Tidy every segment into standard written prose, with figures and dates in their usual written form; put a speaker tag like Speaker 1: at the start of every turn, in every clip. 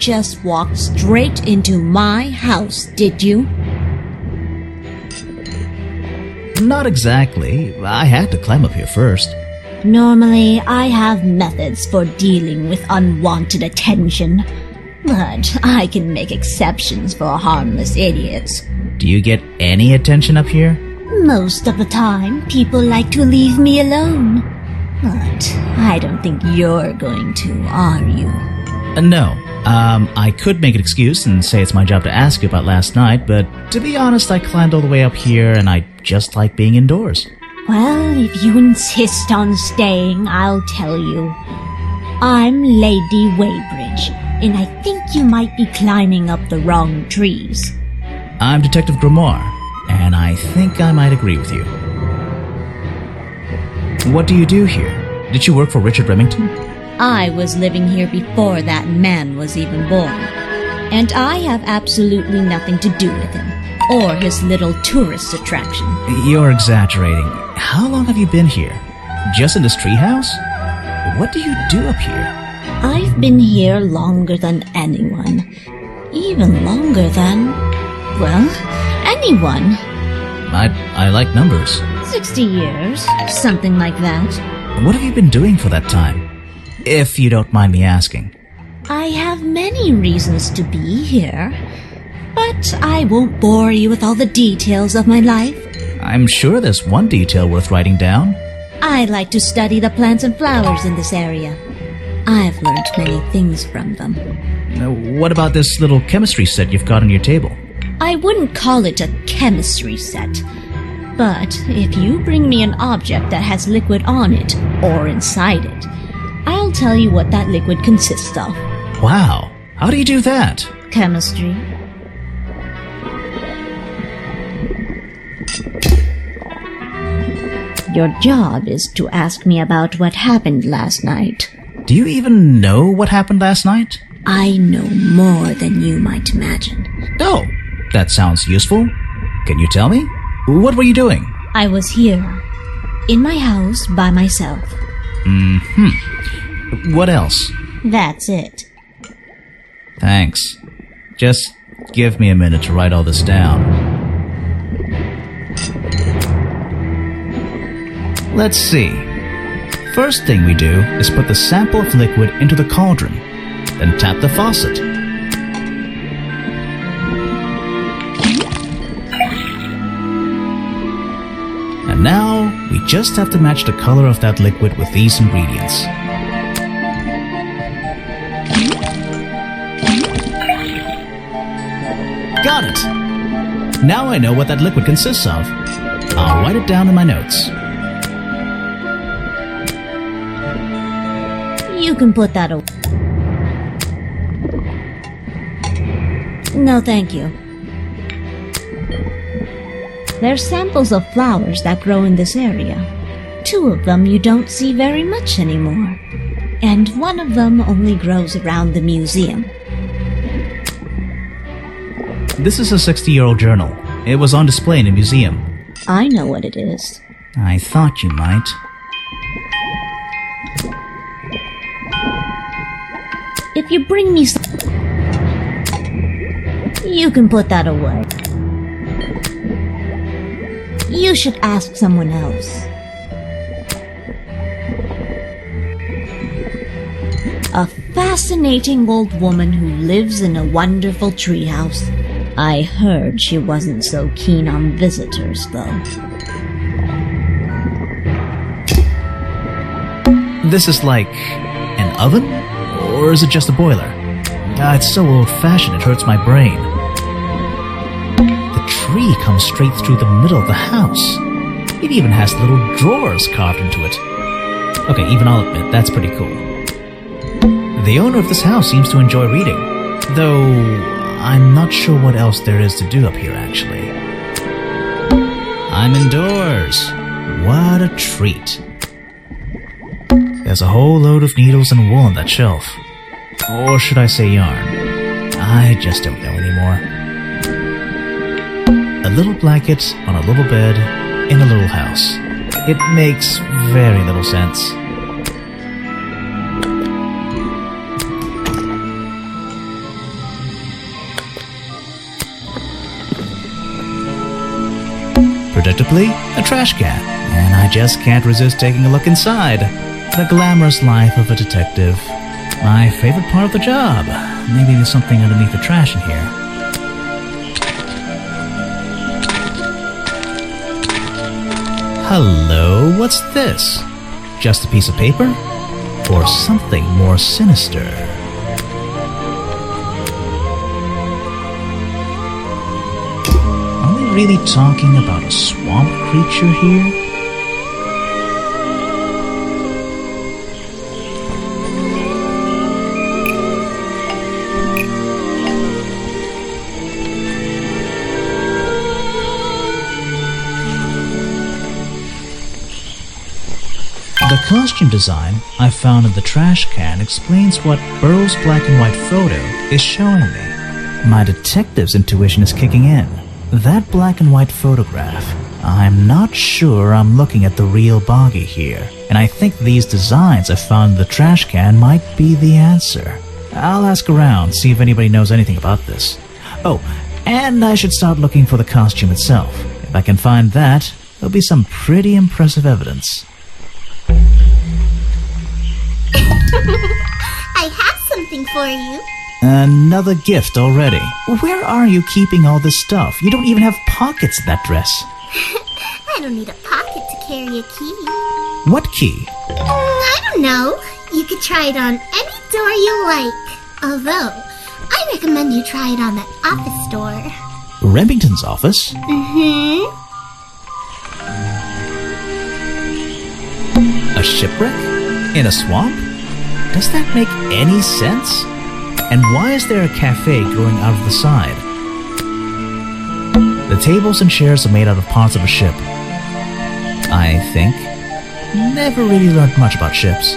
Speaker 1: just walked straight into my house, did you?
Speaker 2: Not exactly. I had to climb up here first.
Speaker 1: Normally, I have methods for dealing with unwanted attention, but I can make exceptions for harmless idiots.
Speaker 2: Do you get any attention up here?
Speaker 1: Most of the time, people like to leave me alone. But I don't think you're going to, are you?
Speaker 2: No. I could make an excuse and say it's my job to ask you about last night, but to be honest, I climbed all the way up here and I just like being indoors.
Speaker 1: Well, if you insist on staying, I'll tell you. I'm Lady Weybridge, and I think you might be climbing up the wrong trees.
Speaker 2: I'm Detective Grimoire, and I think I might agree with you. What do you do here? Did you work for Richard Remington?
Speaker 1: I was living here before that man was even born, and I have absolutely nothing to do with him, or his little tourist attraction.
Speaker 2: You're exaggerating. How long have you been here? Just in this treehouse? What do you do up here?
Speaker 1: I've been here longer than anyone. Even longer than, well, anyone.
Speaker 2: I like numbers.
Speaker 1: 60 years, something like that.
Speaker 2: What have you been doing for that time? If you don't mind me asking.
Speaker 1: I have many reasons to be here, but I won't bore you with all the details of my life.
Speaker 2: I'm sure there's one detail worth writing down.
Speaker 1: I like to study the plants and flowers in this area. I've learned many things from them.
Speaker 2: What about this little chemistry set you've got on your table?
Speaker 1: I wouldn't call it a chemistry set, but if you bring me an object that has liquid on it or inside it, I'll tell you what that liquid consists of.
Speaker 2: Wow, how do you do that?
Speaker 1: Chemistry. Your job is to ask me about what happened last night.
Speaker 2: Do you even know what happened last night?
Speaker 1: I know more than you might imagine.
Speaker 2: Oh, that sounds useful. Can you tell me? What were you doing?
Speaker 1: I was here, in my house by myself.
Speaker 2: What else?
Speaker 1: That's it.
Speaker 2: Thanks. Just give me a minute to write all this down. Let's see. First thing we do is put the sample of liquid into the cauldron, then tap the faucet. And now, we just have to match the color of that liquid with these ingredients. Got it! Now I know what that liquid consists of. I'll write it down in my notes.
Speaker 1: You can put that away. No, thank you. They're samples of flowers that grow in this area. 2 of them you don't see very much anymore. And 1 of them only grows around the museum.
Speaker 2: This is a 60-year-old journal. It was on display in a museum.
Speaker 1: I know what it is.
Speaker 2: I thought you might.
Speaker 1: If you bring me some... You can put that away. You should ask someone else. A fascinating old woman who lives in a wonderful treehouse. I heard she wasn't so keen on visitors, though.
Speaker 2: This is like an oven? Or is it just a boiler? It's so old-fashioned it hurts my brain. The tree comes straight through the middle of the house. It even has little drawers carved into it. Okay, even I'll admit, that's pretty cool. The owner of this house seems to enjoy reading, though I'm not sure what else there is to do up here, actually. I'm indoors. What a treat. There's a whole load of needles and wool on that shelf. Or should I say yarn? I just don't know anymore. A little blanket on a little bed in a little house. It makes very little sense. predictably, a trash can. And I just can't resist taking a look inside. The glamorous life of a detective. My favorite part of the job. Maybe there's something underneath the trash in here. Hello, what's this? Just a piece of paper? Or something more sinister? Are we really talking about a swamp creature here? The costume design I found in the trash can explains what Burrow's black and white photo is showing me. My detective's intuition is kicking in. That black and white photograph, I'm not sure I'm looking at the real Boggy here, and I think these designs I found in the trash can might be the answer. I'll ask around, see if anybody knows anything about this. Oh, and I should start looking for the costume itself. If I can find that, there'll be some pretty impressive evidence.
Speaker 3: I have something for you.
Speaker 2: Another gift already. Where are you keeping all this stuff? You don't even have pockets in that dress.
Speaker 3: I don't need a pocket to carry a key.
Speaker 2: What key?
Speaker 3: I don't know. You could try it on any door you like. Although, I recommend you try it on that AppStore.
Speaker 2: Remington's office? A shipwreck? In a swamp? Does that make any sense? And why is there a cafe growing out of the side? The tables and chairs are made out of parts of a ship. I think. Never really learned much about ships.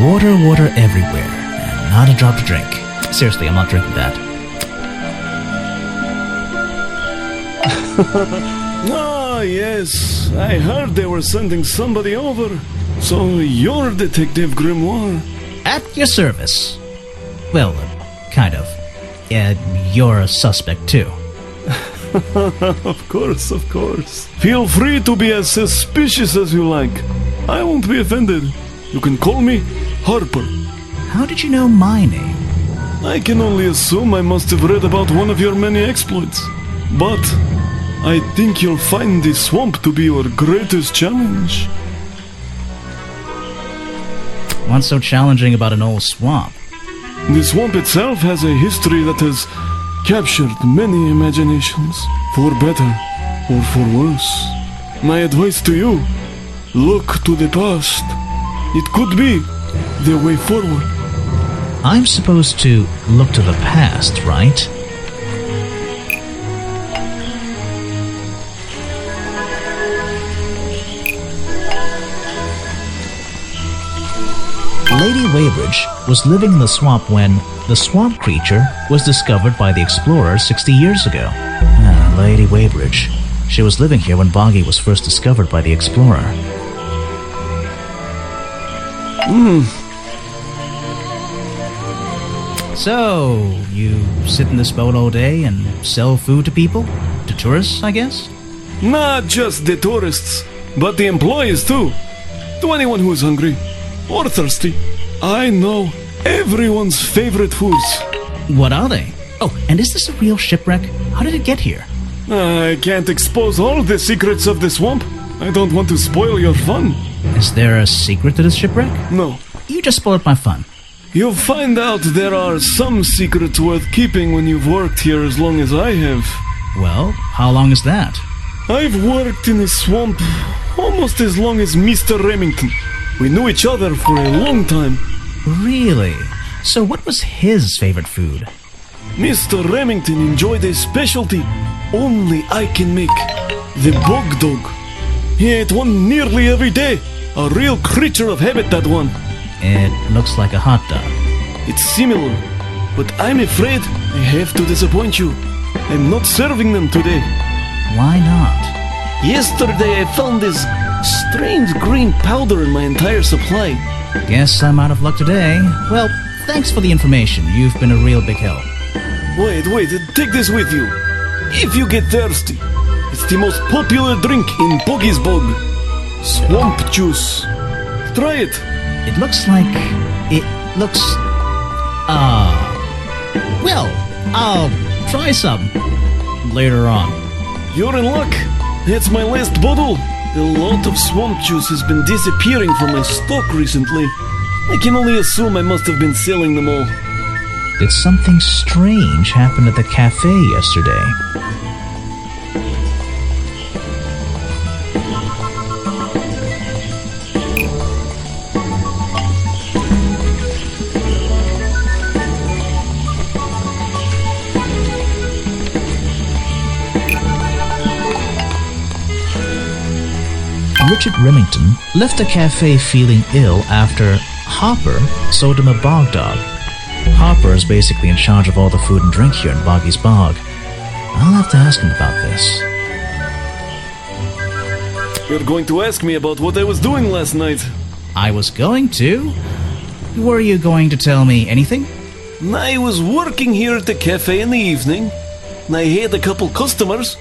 Speaker 2: Water everywhere, and not a drop to drink. Seriously, I'm not drinking that.
Speaker 4: Ah, yes. I heard they were sending somebody over. So you're Detective Grimoire.
Speaker 2: At your service. Well, kind of. You're a suspect too.
Speaker 4: Of course, of course. Feel free to be as suspicious as you like. I won't be offended. You can call me Harper.
Speaker 2: How did you know my name?
Speaker 4: I can only assume I must have read about one of your many exploits. But I think you'll find the swamp to be your greatest challenge.
Speaker 2: What's so challenging about an old swamp?
Speaker 4: The swamp itself has a history that has captured many imaginations, for better or for worse. My advice to you, look to the past. It could be the way forward.
Speaker 2: I'm supposed to look to the past, right? Lady Weybridge was living in the swamp when the swamp creature was discovered by the explorers 60 years ago. Lady Weybridge. She was living here when Boggy was first discovered by the explorer. So, you sit in this boat all day and sell food to people? To tourists, I guess?
Speaker 4: Not just the tourists, but the employees too. To anyone who is hungry or thirsty. I know everyone's favorite foods.
Speaker 2: What are they? Oh, and is this a real shipwreck? How did it get here?
Speaker 4: I can't expose all the secrets of the swamp. I don't want to spoil your fun.
Speaker 2: Is there a secret to this shipwreck?
Speaker 4: No.
Speaker 2: You just spoiled my fun.
Speaker 4: You'll find out there are some secrets worth keeping when you've worked here as long as I have.
Speaker 2: Well, how long is that?
Speaker 4: I've worked in the swamp almost as long as Mr. Remington. We knew each other for a long time.
Speaker 2: Really? So what was his favorite food?
Speaker 4: Mr. Remington enjoyed a specialty only I can make. The bog dog. He ate one nearly every day. A real creature of habit, that one.
Speaker 2: It looks like a hot dog.
Speaker 4: It's similar, but I'm afraid I have to disappoint you. I'm not serving them today.
Speaker 2: Why not?
Speaker 4: Yesterday I found this strange green powder in my entire supply.
Speaker 2: Guess I'm out of luck today. Well, thanks for the information. You've been a real big help.
Speaker 4: Wait, take this with you. If you get thirsty, It's the most popular drink in Boggiesbog. Swamp juice. Try it.
Speaker 2: It looks like... It looks... Well, I'll try some. Later on.
Speaker 4: You're in luck. That's my last bottle. A lot of swamp juice has been disappearing from my stock recently. I can only assume I must have been selling them all.
Speaker 2: Did something strange happen at the cafe yesterday? Richard Remington left the cafe feeling ill after Hopper sold him a bog dog. Hopper is basically in charge of all the food and drink here in Boggy's Bog. I'll have to ask him about this.
Speaker 4: You're going to ask me about what I was doing last night.
Speaker 2: I was going to? Were you going to tell me anything?
Speaker 4: I was working here at the cafe in the evening. I had a couple customers.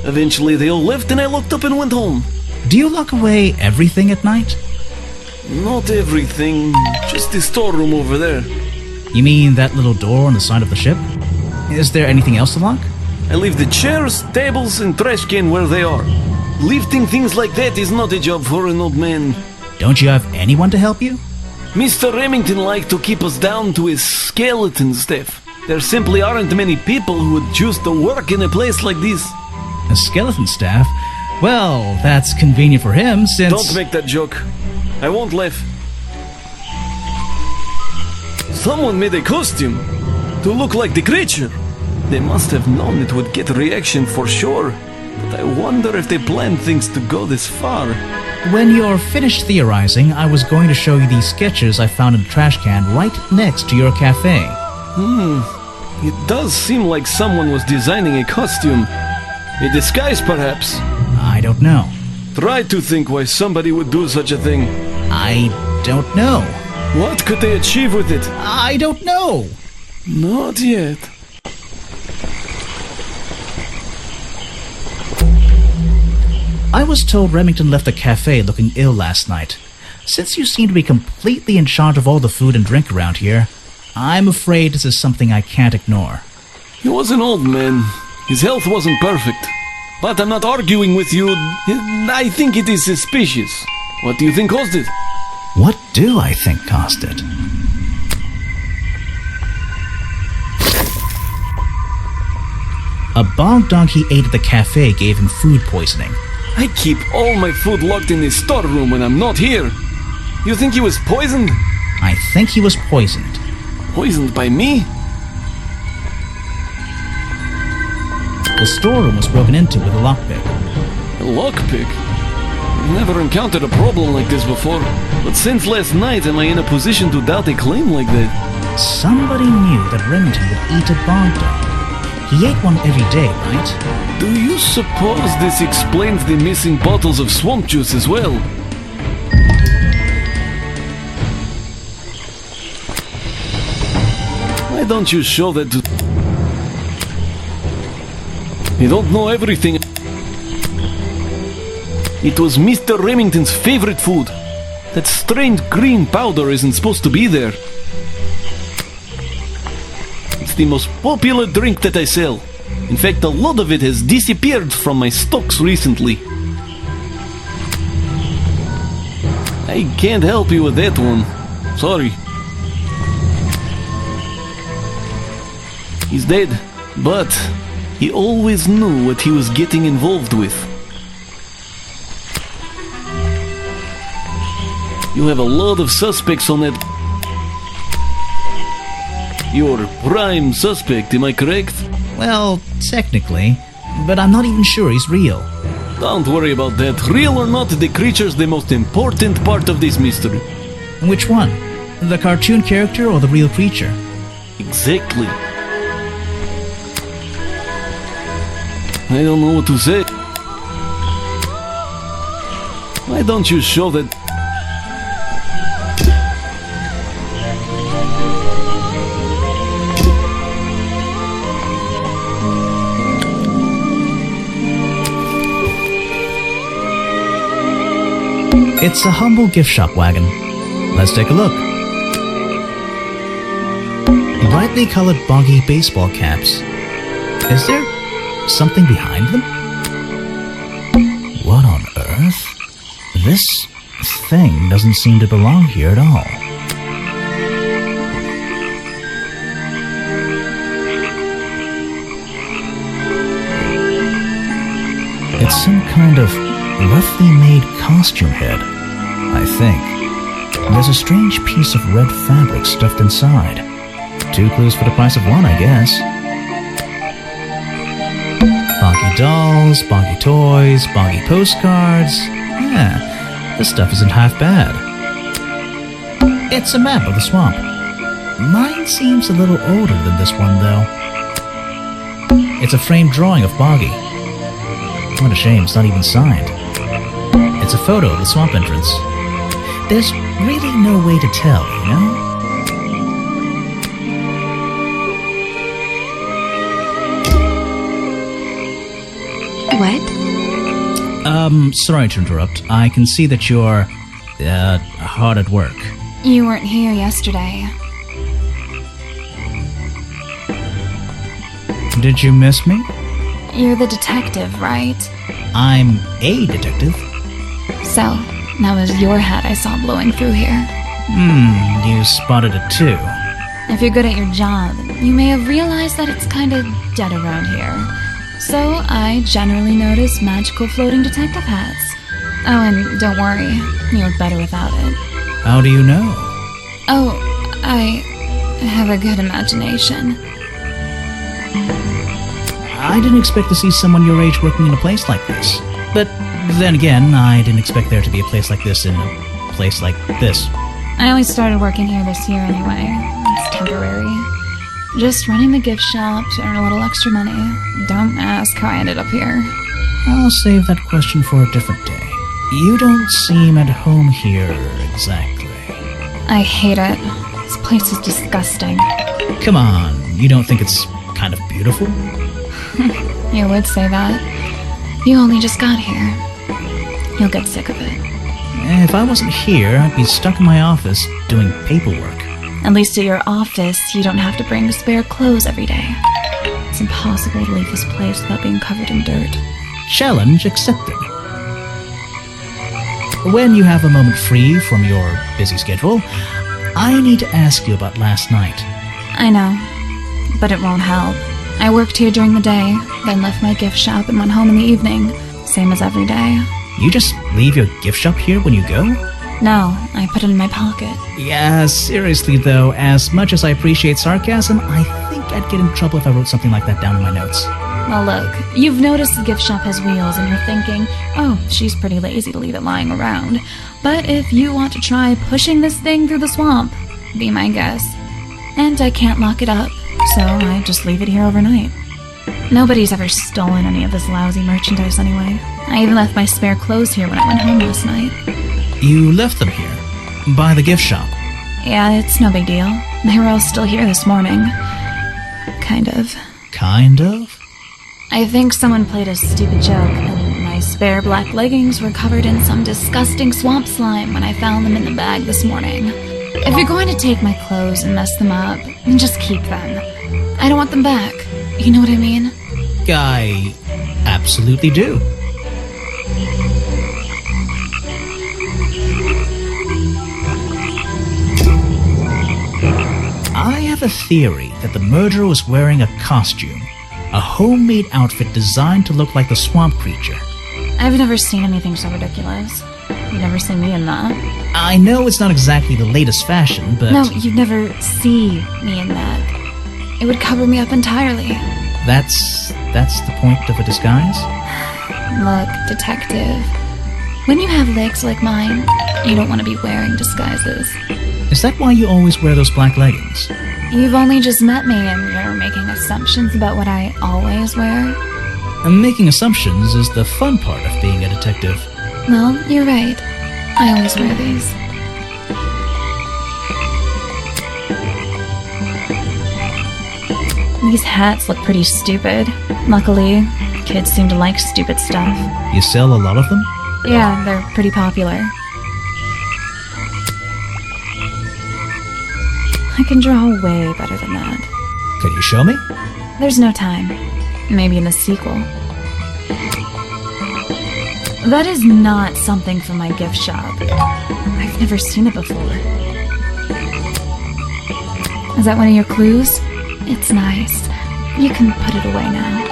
Speaker 4: Eventually they all left and I locked up and went home.
Speaker 2: Do you lock away everything at night?
Speaker 4: Not everything, just the storeroom over there.
Speaker 2: You mean that little door on the side of the ship? Is there anything else to lock?
Speaker 4: I leave the chairs, tables and trash can where they are. Lifting things like that is not a job for an old man.
Speaker 2: Don't you have anyone to help you?
Speaker 4: Mr. Remington liked to keep us down to his skeleton staff. There simply aren't many people who would choose to work in a place like this.
Speaker 2: A skeleton staff? Well, that's convenient for him since...
Speaker 4: Don't make that joke. I won't laugh. Someone made a costume to look like the creature. They must have known it would get a reaction for sure. But I wonder if they planned things to go this far.
Speaker 2: When you're finished theorizing, I was going to show you these sketches I found in the trash can right next to your cafe.
Speaker 4: It does seem like someone was designing a costume. A disguise, perhaps.
Speaker 2: I don't know.
Speaker 4: Try to think why somebody would do such a thing.
Speaker 2: I don't know.
Speaker 4: What could they achieve with it?
Speaker 2: I don't know.
Speaker 4: Not yet.
Speaker 2: I was told Remington left the cafe looking ill last night. Since you seem to be completely in charge of all the food and drink around here, I'm afraid this is something I can't ignore.
Speaker 4: He was an old man. His health wasn't perfect. But I'm not arguing with you. I think it is suspicious. What do you think caused it?
Speaker 2: What do I think caused it? A bog dog he ate at the cafe gave him food poisoning.
Speaker 4: I keep all my food locked in the storeroom when I'm not here. You think he was poisoned?
Speaker 2: I think he was poisoned.
Speaker 4: Poisoned by me?
Speaker 2: The storeroom was broken into with a lockpick.
Speaker 4: A lockpick? I've never encountered a problem like this before. But since last night am I in a position to doubt a claim like that?
Speaker 2: Somebody knew that Remington would eat a bog dog. He ate one every day, right?
Speaker 4: Do you suppose this explains the missing bottles of swamp juice as well? Why don't you show that to... You don't know everything. It was Mr. Remington's favorite food. That strange green powder isn't supposed to be there. It's the most popular drink that I sell. In fact, a lot of it has disappeared from my stocks recently. I can't help you with that one. Sorry. He's dead, but he always knew what he was getting involved with. You have a lot of suspects on that. You're prime suspect, am I correct?
Speaker 2: Well, technically, but I'm not even sure he's real.
Speaker 4: Don't worry about that. Real or not, the creature's the most important part of this mystery.
Speaker 2: Which one? The cartoon character or the real creature?
Speaker 4: Exactly. I don't know what to say. Why don't you show that...
Speaker 2: It's a humble gift shop wagon. Let's take a look. Brightly colored boggy baseball caps. Is there something behind them? What on earth? This thing doesn't seem to belong here at all. It's some kind of roughly made costume head, I think. There's a strange piece of red fabric stuffed inside. 2 clues for the price of 1, I guess. Boggy dolls, boggy toys, boggy postcards. Yeah, this stuff isn't half bad. It's a map of the swamp. Mine seems a little older than this one, though. It's a framed drawing of Boggy. What a shame, it's not even signed. It's a photo of the swamp entrance. There's really no way to tell, you know?
Speaker 5: What?
Speaker 2: Sorry to interrupt. I can see that you're, hard at work.
Speaker 5: You weren't here yesterday.
Speaker 2: Did you miss me?
Speaker 5: You're the detective, right?
Speaker 2: I'm a detective.
Speaker 5: So, that was your hat I saw blowing through here.
Speaker 2: You spotted it too.
Speaker 5: If you're good at your job, you may have realized that it's kinda dead around here. So, I generally notice magical floating detective hats. Oh, and don't worry, you look better without it.
Speaker 2: How do you know?
Speaker 5: Oh, I have a good imagination.
Speaker 2: I didn't expect to see someone your age working in a place like this. But then again, I didn't expect there to be a place like this in a place like this.
Speaker 5: I only started working here this year anyway. It's temporary. Just running the gift shop to earn a little extra money. Don't ask how I ended up here.
Speaker 2: I'll save that question for a different day. You don't seem at home here exactly.
Speaker 5: I hate it. This place is disgusting.
Speaker 2: Come on, you don't think it's kind of beautiful?
Speaker 5: You would say that. You only just got here. You'll get sick of it.
Speaker 2: If I wasn't here, I'd be stuck in my office doing paperwork.
Speaker 5: At least at your office, you don't have to bring spare clothes every day. It's impossible to leave this place without being covered in dirt.
Speaker 2: Challenge accepted. When you have a moment free from your busy schedule, I need to ask you about last night.
Speaker 5: I know, but it won't help. I worked here during the day, then left my gift shop and went home in the evening. Same as every day.
Speaker 2: You just leave your gift shop here when you go?
Speaker 5: No, I put it in my pocket.
Speaker 2: Yeah, seriously though, as much as I appreciate sarcasm, I think I'd get in trouble if I wrote something like that down in my notes.
Speaker 5: Well, look, you've noticed the gift shop has wheels and you're thinking, oh, she's pretty lazy to leave it lying around. But if you want to try pushing this thing through the swamp, be my guest. And I can't lock it up, so I just leave it here overnight. Nobody's ever stolen any of this lousy merchandise anyway. I even left my spare clothes here when I went home last night.
Speaker 2: You left them here? By the gift shop?
Speaker 5: Yeah, it's no big deal. They were all still here this morning. Kind of.
Speaker 2: Kind of?
Speaker 5: I think someone played a stupid joke, and my spare black leggings were covered in some disgusting swamp slime when I found them in the bag this morning. If you're going to take my clothes and mess them up, then just keep them. I don't want them back. You know what I mean?
Speaker 2: I absolutely do. I have a theory that the murderer was wearing a costume. A homemade outfit designed to look like the swamp creature.
Speaker 5: I've never seen anything so ridiculous. You've never seen me in that.
Speaker 2: I know it's not exactly the latest fashion, but...
Speaker 5: No, you'd never see me in that. It would cover me up entirely.
Speaker 2: That's the point of a disguise?
Speaker 5: Look, detective. When you have legs like mine, you don't want to be wearing disguises.
Speaker 2: Is that why you always wear those black leggings?
Speaker 5: You've only just met me and you're making assumptions about what I always wear.
Speaker 2: And making assumptions is the fun part of being a detective.
Speaker 5: Well, you're right. I always wear these. These hats look pretty stupid. Luckily, kids seem to like stupid stuff.
Speaker 2: You sell a lot of them?
Speaker 5: Yeah, they're pretty popular. I can draw way better than that.
Speaker 2: Can you show me?
Speaker 5: There's no time. Maybe in the sequel. That is not something from my gift shop. I've never seen it before. Is that one of your clues? It's nice. You can put it away now.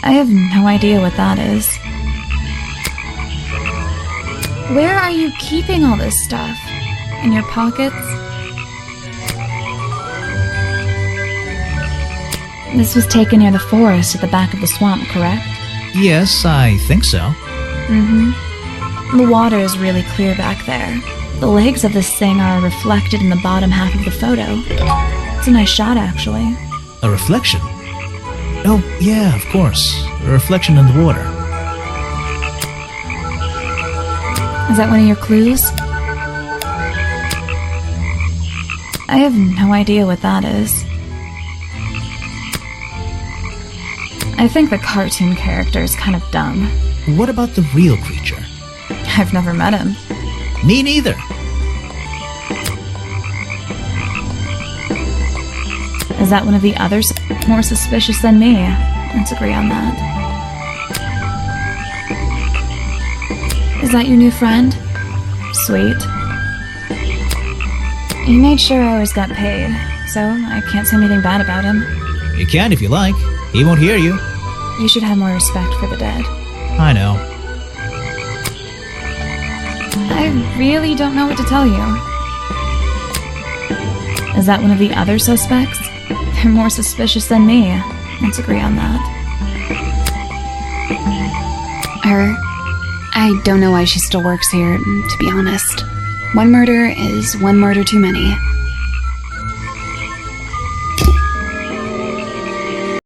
Speaker 5: I have no idea what that is. Where are you keeping all this stuff? In your pockets? This was taken near the forest at the back of the swamp, correct?
Speaker 2: Yes, I think so.
Speaker 5: Mm-hmm. The water is really clear back there. The legs of this thing are reflected in the bottom half of the photo. It's a nice shot, actually.
Speaker 2: A reflection? Oh, yeah, of course. A reflection in the water.
Speaker 5: Is that one of your clues? I have no idea what that is. I think the cartoon character is kind of dumb.
Speaker 2: What about the real creature?
Speaker 5: I've never met him.
Speaker 2: Me neither.
Speaker 5: Is that one of the others more suspicious than me? Let's agree on that. Is that your new friend? Sweet. He made sure I always got paid, so I can't say anything bad about him.
Speaker 2: You can if you like. He won't hear you.
Speaker 5: You should have more respect for the dead.
Speaker 2: I know.
Speaker 5: I really don't know what to tell you. Is that one of the other suspects? They're more suspicious than me. Let's agree on that.
Speaker 6: Her. I don't know why she still works here, to be honest. One murder is one murder too many.